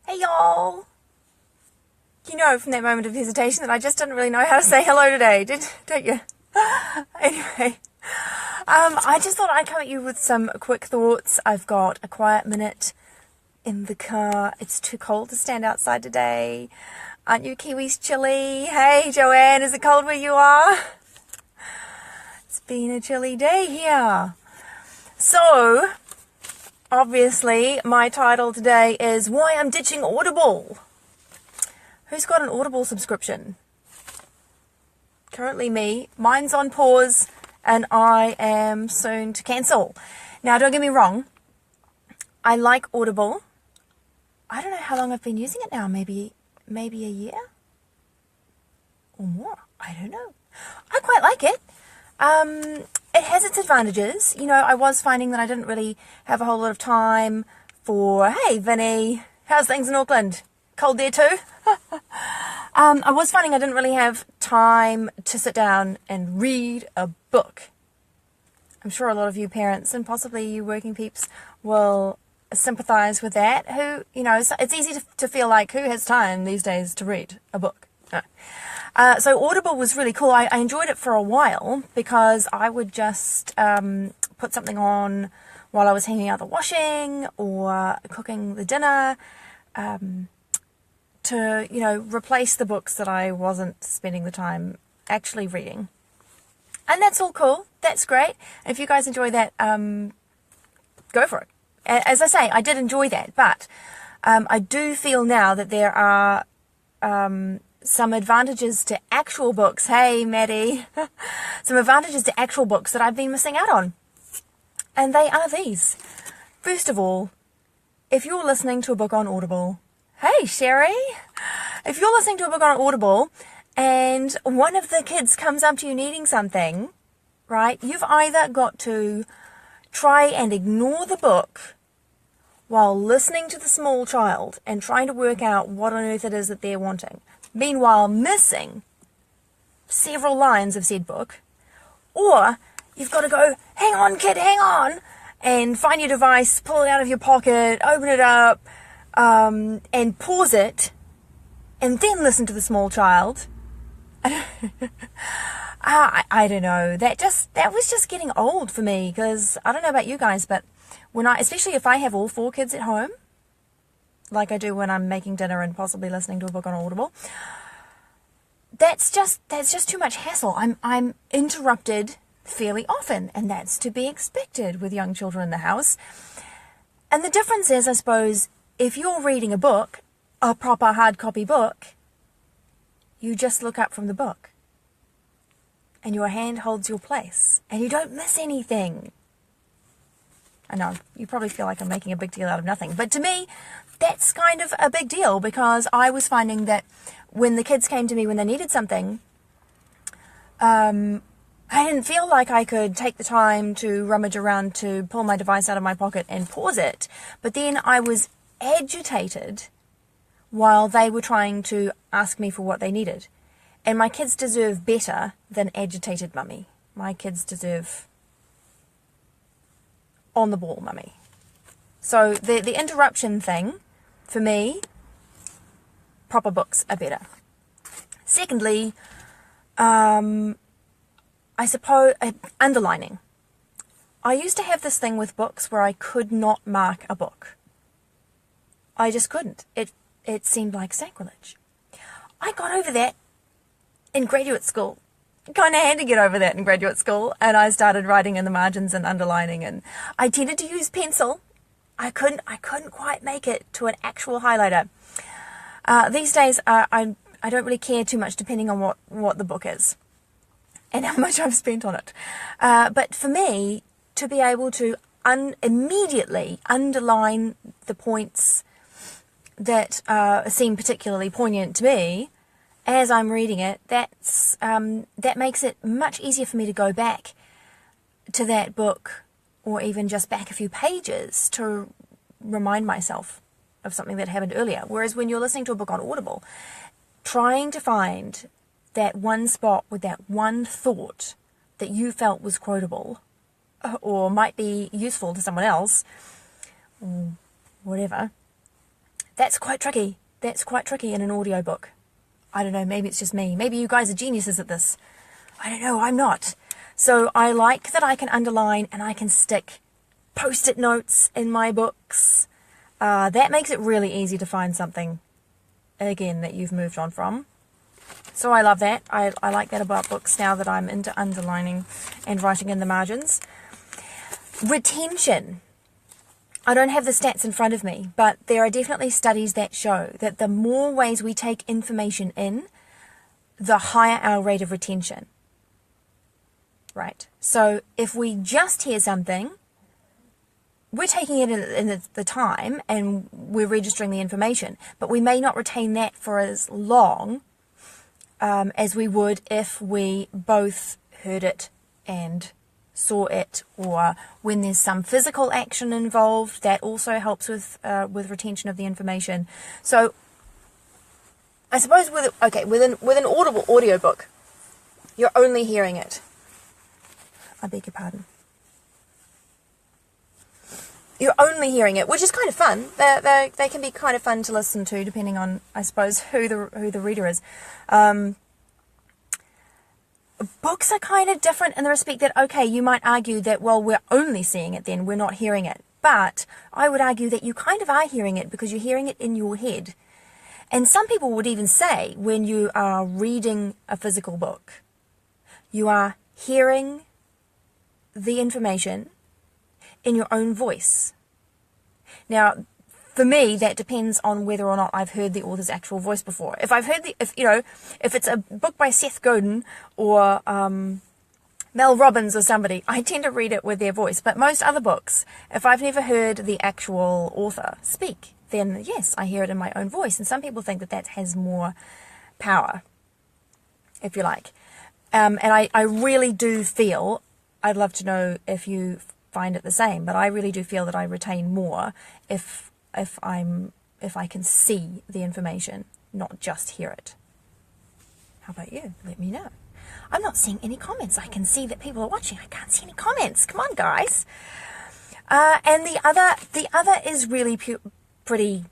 Hey y'all! You know from that moment of hesitation that I just didn't really know how to say hello today, don't you? Anyway, I just thought I'd come at you with some quick thoughts. I've got a quiet minute in the car. It's too cold to stand outside today. Aren't you Kiwis chilly? Hey Joanne, is it cold where you are? It's been a chilly day here. So, obviously, my title today is Why I'm Ditching Audible. Who's got an Audible subscription? Currently me. Mine's on pause and I am soon to cancel. Now, don't get me wrong. I like Audible. I don't know how long I've been using it now. Maybe a year? Or more. I don't know. I quite like it. It has its advantages. You know, I was finding that I didn't really have a whole lot of time for, hey, Vinny, how's things in Auckland? Cold there too? I was finding I didn't really have time to sit down and read a book. I'm sure a lot of you parents and possibly you working peeps will sympathize with that. Who, you know, it's easy to feel like who has time these days to read a book? No. So Audible was really cool. I enjoyed it for a while because I would just put something on while I was hanging out the washing or cooking the dinner to, you know, replace the books that I wasn't spending the time actually reading. And that's all cool. That's great. If you guys enjoy that, go for it. As I say, I did enjoy that, but I do feel now that there are some advantages to actual books. Hey, Maddie. Some advantages to actual books that I've been missing out on. And they are these. First of all, if you're listening to a book on Audible, hey, Sherry. If you're listening to a book on Audible and one of the kids comes up to you needing something, right, you've either got to try and ignore the book while listening to the small child and trying to work out what on earth it is that they're wanting, meanwhile missing several lines of said book, or you've got to go, hang on kid, hang on, and find your device, pull it out of your pocket, open it up, and pause it, and then listen to the small child. I don't know, that was just getting old for me, because I don't know about you guys, but especially if I have all 4 kids at home, like I do when I'm making dinner and possibly listening to a book on Audible, that's just too much hassle. I'm interrupted fairly often, and that's to be expected with young children in the house. And the difference is, I suppose, if you're reading a book, a proper hard copy book, you just look up from the book, and your hand holds your place, and you don't miss anything. I know, you probably feel like I'm making a big deal out of nothing, but to me, that's kind of a big deal, because I was finding that when the kids came to me when they needed something, I didn't feel like I could take the time to rummage around to pull my device out of my pocket and pause it, but then I was agitated while they were trying to ask me for what they needed. And my kids deserve better than agitated mummy. My kids deserve on the ball mummy. So the interruption thing, for me, proper books are better. Secondly, I suppose, underlining. I used to have this thing with books where I could not mark a book. I just couldn't. It seemed like sacrilege. I got over that in graduate school. Kind of had to get over that in graduate school, and I started writing in the margins and underlining, and I tended to use pencil. I couldn't quite make it to an actual highlighter. These days, I don't really care too much depending on what the book is and how much I've spent on it. But for me, to be able to immediately underline the points that seem particularly poignant to me as I'm reading it, that makes it much easier for me to go back to that book, or even just back a few pages to remind myself of something that happened earlier. Whereas when you're listening to a book on Audible, trying to find that one spot with that one thought that you felt was quotable or might be useful to someone else, or whatever, That's quite tricky. That's quite tricky in an audiobook. I don't know, maybe it's just me. Maybe you guys are geniuses at this. I don't know, I'm not. So I like that I can underline and I can stick post-it notes in my books. That makes it really easy to find something, again, that you've moved on from. So I love that. I like that about books now that I'm into underlining and writing in the margins. Retention. I don't have the stats in front of me, but there are definitely studies that show that the more ways we take information in, the higher our rate of retention. Right? So if we just hear something, we're taking it in the time and we're registering the information, but we may not retain that for as long as we would if we both heard it and saw it, or when there's some physical action involved, that also helps with retention of the information. So I suppose with an Audible audiobook, you're only hearing it. I beg your pardon. You're only hearing it, which is kind of fun. They can be kind of fun to listen to, depending on, I suppose, who the reader is. Books are kind of different in the respect that, okay, you might argue that, well, we're only seeing it then, we're not hearing it. But I would argue that you kind of are hearing it because you're hearing it in your head. And some people would even say when you are reading a physical book, you are hearing the information in your own voice. Now, for me, that depends on whether or not I've heard the author's actual voice before. If I've heard if it's a book by Seth Godin or Mel Robbins or somebody, I tend to read it with their voice. But most other books, if I've never heard the actual author speak, then yes, I hear it in my own voice. And some people think that has more power, if you like. And I really do feel, I'd love to know if you find it the same, but I really do feel that I retain more if I can see the information, not just hear it. How about you? Let me know. I'm not seeing any comments. I can see that people are watching. I can't see any comments. Come on, guys. And the other is really pretty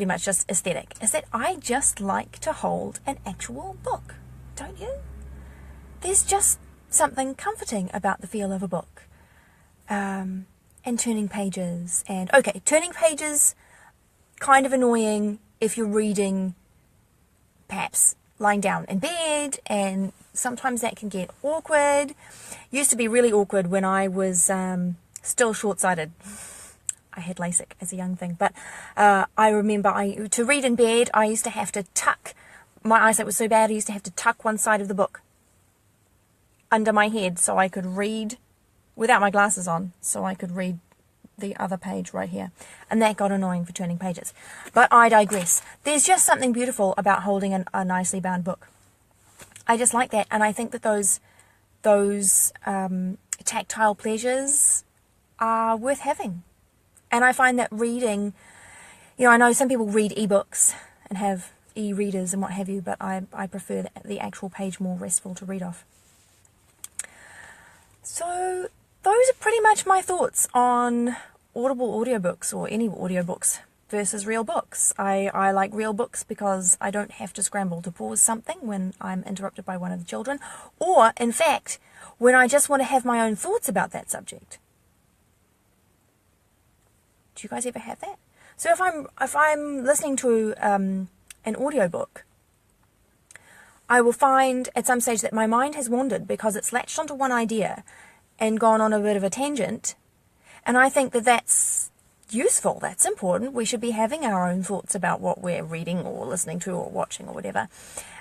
much just aesthetic. Is that I just like to hold an actual book, don't you? There's just something comforting about the feel of a book. And turning pages. And okay, turning pages, kind of annoying if you're reading perhaps lying down in bed, and sometimes that can get awkward. Used to be really awkward when I was still short-sighted. I had LASIK as a young thing, but I remember to read in bed, I used to have to tuck, my eyesight was so bad, I used to have to tuck one side of the book under my head so I could read without my glasses on, so I could read the other page right here. And that got annoying for turning pages. But I digress. There's just something beautiful about holding a nicely bound book. I just like that, and I think that those tactile pleasures are worth having. And I find that reading, I know some people read ebooks and have e-readers and what have you, but I prefer the actual page, more restful to read off. So those are pretty much my thoughts on Audible audiobooks, or any audiobooks, versus real books. I like real books because I don't have to scramble to pause something when I'm interrupted by one of the children, or in fact when I just want to have my own thoughts about that subject. Do you guys ever have that? So if I'm listening to an audiobook, I will find at some stage that my mind has wandered because it's latched onto one idea and gone on a bit of a tangent, and I think that that's useful, that's important. We should be having our own thoughts about what we're reading or listening to or watching or whatever.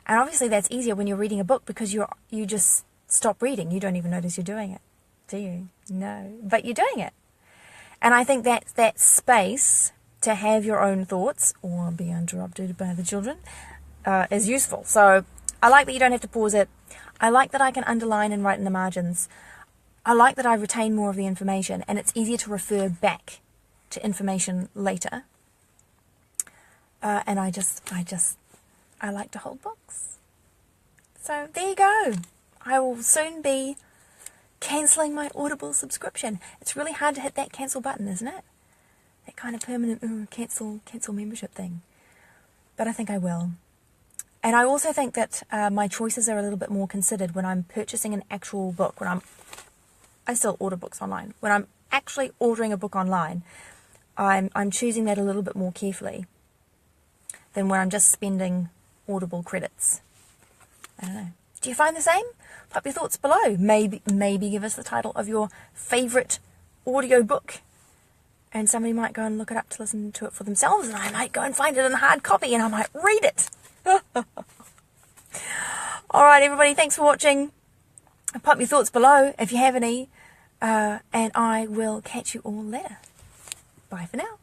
And obviously that's easier when you're reading a book because you just stop reading. You don't even notice you're doing it, do you? No, but you're doing it. And I think that space to have your own thoughts or be interrupted by the children is useful. So I like that you don't have to pause it. I like that I can underline and write in the margins. I like that I retain more of the information, and it's easier to refer back to information later. And I like to hold books. So there you go. I will soon be cancelling my Audible subscription. It's really hard to hit that cancel button, isn't it? that kind of permanent cancel membership thing. But I think I will. And I also think that my choices are a little bit more considered when I'm purchasing an actual book. I still order books online. When I'm actually ordering a book online, I'm choosing that a little bit more carefully than when I'm just spending Audible credits. I don't know. Do you find the same? Pop your thoughts below. Maybe give us the title of your favourite audio book. And somebody might go and look it up to listen to it for themselves, and I might go and find it in hard copy and I might read it. Alright everybody, thanks for watching. Pop your thoughts below if you have any. And I will catch you all later. Bye for now.